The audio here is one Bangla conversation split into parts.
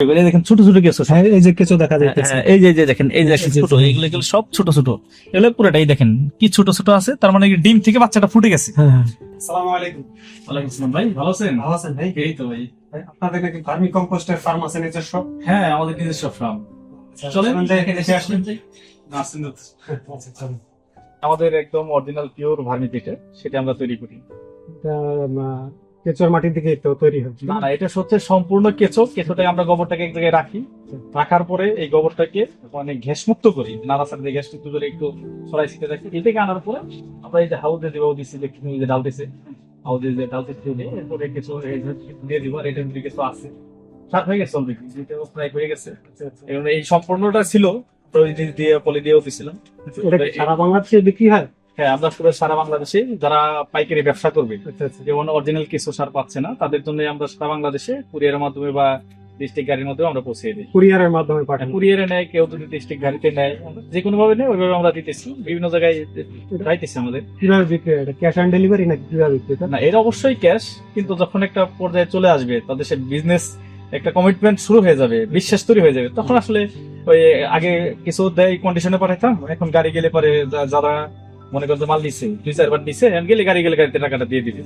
করে দেখেন, ছোট ছোট কেঁচো। এই যে কেঁচো দেখা যাইতেছে, এই যে দেখেন, এই যে ছোট, এগুলো সব ছোট ছোট, এগুলো পুরোটাই দেখেন কি ছোট ছোট আছে, তার মানে ডিম থেকে বাচ্চাটা ফুটে গেছে। আসসালামু আলাইকুম। ওয়ালাইকুম আসসালাম ভাই, ভালো আছেন? ভালো আছেন ভাই? এই তো ভাই। আপনাদের নাকি ভার্মি কম্পোস্টের ফার্ম আছে নিজস্ব? হ্যাঁ, আমাদের নিজস্ব ফার্ম। চলেন দেখে আসলেন। আচ্ছা, চলুন। আমাদের একদম অরিজিনাল পিওর ভার্মি পিটে, সেটা আমরা তৈরি করি। এটা কেঁচোর মাটি থেকে তো তৈরি হচ্ছে? না না, এটা হচ্ছে সম্পূর্ণ কেঁচো। কেঁচোটাকে আমরা গোবরটাকে এক জায়গায় রাখি, রাখার পরে এই গোবরটাকে মানে গ্যাস মুক্ত করি, নাড়াচাড়া দিয়ে গ্যাস মুক্ত করে একটু ছড়াই ছিটে রাখি। এই থেকে আনার পরে আমরা এই যে হাউসে দিব, দিচ্ছি দেখি যে ডাল দিছে, হাউসে যে ডাল দিতে এরপরে কিছু দিয়ে দিব। আর এটার মধ্যে কিছু আছে, সাত হয়ে গেছে অলরেডি, প্রায় হয়ে গেছে। এবং এই সম্পূর্ণটা ছিল দিয়ে পলি দিয়েও দিছিলাম। এটা কি সারা বাংলাদেশে বিক্রি হয়? হ্যাঁ, আমরা পুরো সারা বাংলাদেশে যারা পাইকারি ব্যবসা করবে, যেমন অরিজিনাল কিছু সার পাচ্ছে না, তাদের জন্য আমরা সারা বাংলাদেশে কুরিয়ারের মাধ্যমে বা ডিস্ট্রিক্ট গাড়ির মাধ্যমে আমরা পৌঁছে দিই। কুরিয়ারের মাধ্যমে পাঠান? কুরিয়ারে নেয়, কেউ যদি ডিস্ট্রিক্ট গাড়িতে নেয়, যে কোনো ভাবে নেয় ওইভাবে আমরা দিতেছি, বিভিন্ন জায়গায় যাইতেছি আমাদের। কিভাবে বিক্রি হয়? এটা ক্যাশ অন ডেলিভারি নাকি কিভাবে বিক্রি হয়? না, এটা অবশ্যই ক্যাশ, কিন্তু যখন একটা পর্যায়ে চলে আসবে, তাদের সে বিজনেস একটা কমিটমেন্ট শুরু হয়ে যাবে, বিশ্বাস তৈরি হয়ে যাবে, তখন আসলে ওই আগে কিছু দেয় কন্ডিশনে পাঠাইতাম, এখন গাড়ি গেলে পরে যারা মনে করতে মাল নিচ্ছে, 2-4 বার নিচ্ছে, গেলে গাড়িতে টাকাটা দিয়ে দিবে।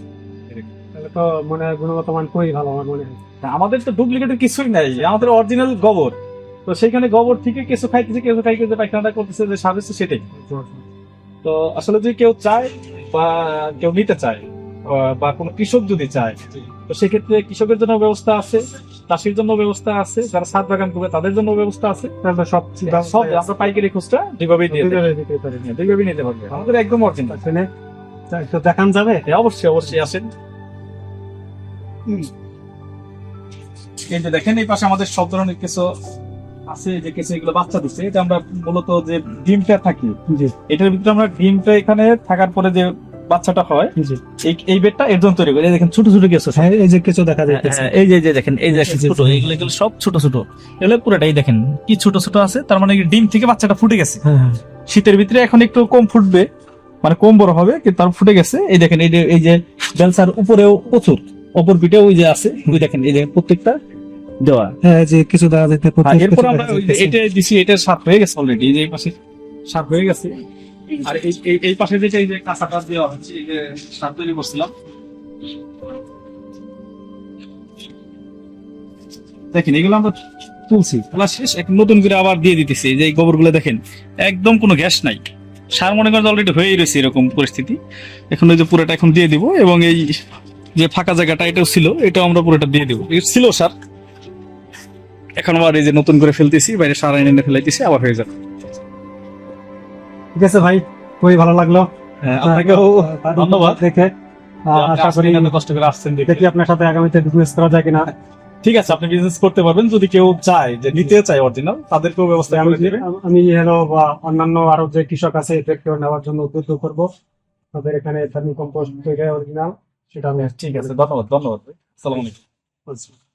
তাহলে তো মনে হয় গুণগত মান খুবই ভালো আমার মনে হয়। আমাদের তো ডুপ্লিকেটের কিছুই নাই, আমাদের অরিজিনাল গোবর। তো সেখানে গোবর থেকে কিছু খাইতেছে, কিছু খাইতেছে, পায়খানাটা করতেছে, যে সার হচ্ছে সেটাই। তো আসলে যদি কেউ চায় বা কেউ নিতে চায় বা কোনো কৃষক যদি চায়, তো সেক্ষেত্রে কৃষকের জন্য ব্যবস্থা আছে, চাষির জন্য ব্যবস্থা আছে, যারা ছাদ বাগান করবে তাদের জন্য ব্যবস্থা আছে। তাহলে সব সব আমরা পাইকারি খুচরা দুইভাবেই দিয়ে দিই। বিক্রি করেন? দুইভাবেই নিতে পারবে, আমাদের একদম অরিজিনাল। তো দেখান যাবে? অবশ্যই অবশ্যই আসেন। এই যে দেখেন, এই পাশে আমাদের সব ধরনের কিছু আছে, যে কিছু এগুলো বাচ্চা দিচ্ছে। এটা আমরা মূলত যে ডিমটা থাকি, এটার ভিতরে আমরা ডিমটা এখানে থাকার পরে যে বাচ্চাটা হয়, এই বেডটা এর জন্য তৈরি করি। দেখেন ছোট ছোট কেঁচো, এই যে কেঁচো দেখা যাইতেছে, এই যে দেখেন, এই যে ছোট, এগুলো সব ছোট ছোট, এগুলো পুরোটাই দেখেন কি ছোট ছোট আছে, তার মানে ডিম থেকে বাচ্চাটা ফুটে গেছে। শীতের ভিতরে এখন একটু কম ফুটবে, মানে কম বড় হবে, কিন্তু তার ফুটে গেছে। এই দেখেন, এই যে বেলসার উপরেও প্রচুর, অপর পিঠে ওই যে আছে, ওই দেখেন, এই যে প্রত্যেকটা দেওয়া। হ্যাঁ, যে কিছু দেখা যাইতে। এরপর আমরা এটা দিছি, এটা সার হয়ে গেছে অলরেডি, এই যে পাশে সার হয়ে গেছে। আর এই পাশে যেটা, এই যে কাঁচাটা দেওয়া হচ্ছে, এই যে সার তৈরি করছিলাম, দেখেন এগুলো আমরা তুলছি, তোলা শেষ, এখন নতুন করে আবার দিয়ে দিতেছি। এই যে গোবর গুলো দেখেন, একদম কোনো গ্যাস নাই, সার মনে করেন অলরেডি হয়েই রয়েছে এরকম পরিস্থিতি। এখন ওই যে পুরোটা এখন দিয়ে দিব, এবং এই যে ফাঁকা জায়গাটা এটাও ছিল, এটাও আমরা পুরোটা দিয়ে দিব। ছিল সার, এখন আবার এই যে নতুন করে ফেলতেছি, বাইরে সার এনে ফেলাইতেছি, আবার হয়ে যাবে। ঠিক আছে ভাই, খুবই ভালো লাগলো। আপনাকেও ধন্যবাদ। দেখে আশা করি কষ্ট করে আসছেন, দেখি আপনার সাথে আগামীতে বিজনেস করা যায় কিনা। ঠিক আছে, আপনি বিজনেস করতে পারবেন। যদি কেউ চায়, যে নিতে চায় অরিজিনাল, তাদেরকেও ব্যবস্থা করে দেবে। আমি হলো বা অন্যান্য আরো যে কৃষক আছে এদেরকেও নেওয়ার জন্য উদ্বুদ্ধ করবো। তাদের এখানে ভার্মি কম্পোস্ট অরিজিনাল, সেটা আমি। ঠিক আছে, ধন্যবাদ। আসসালামু আলাইকুম।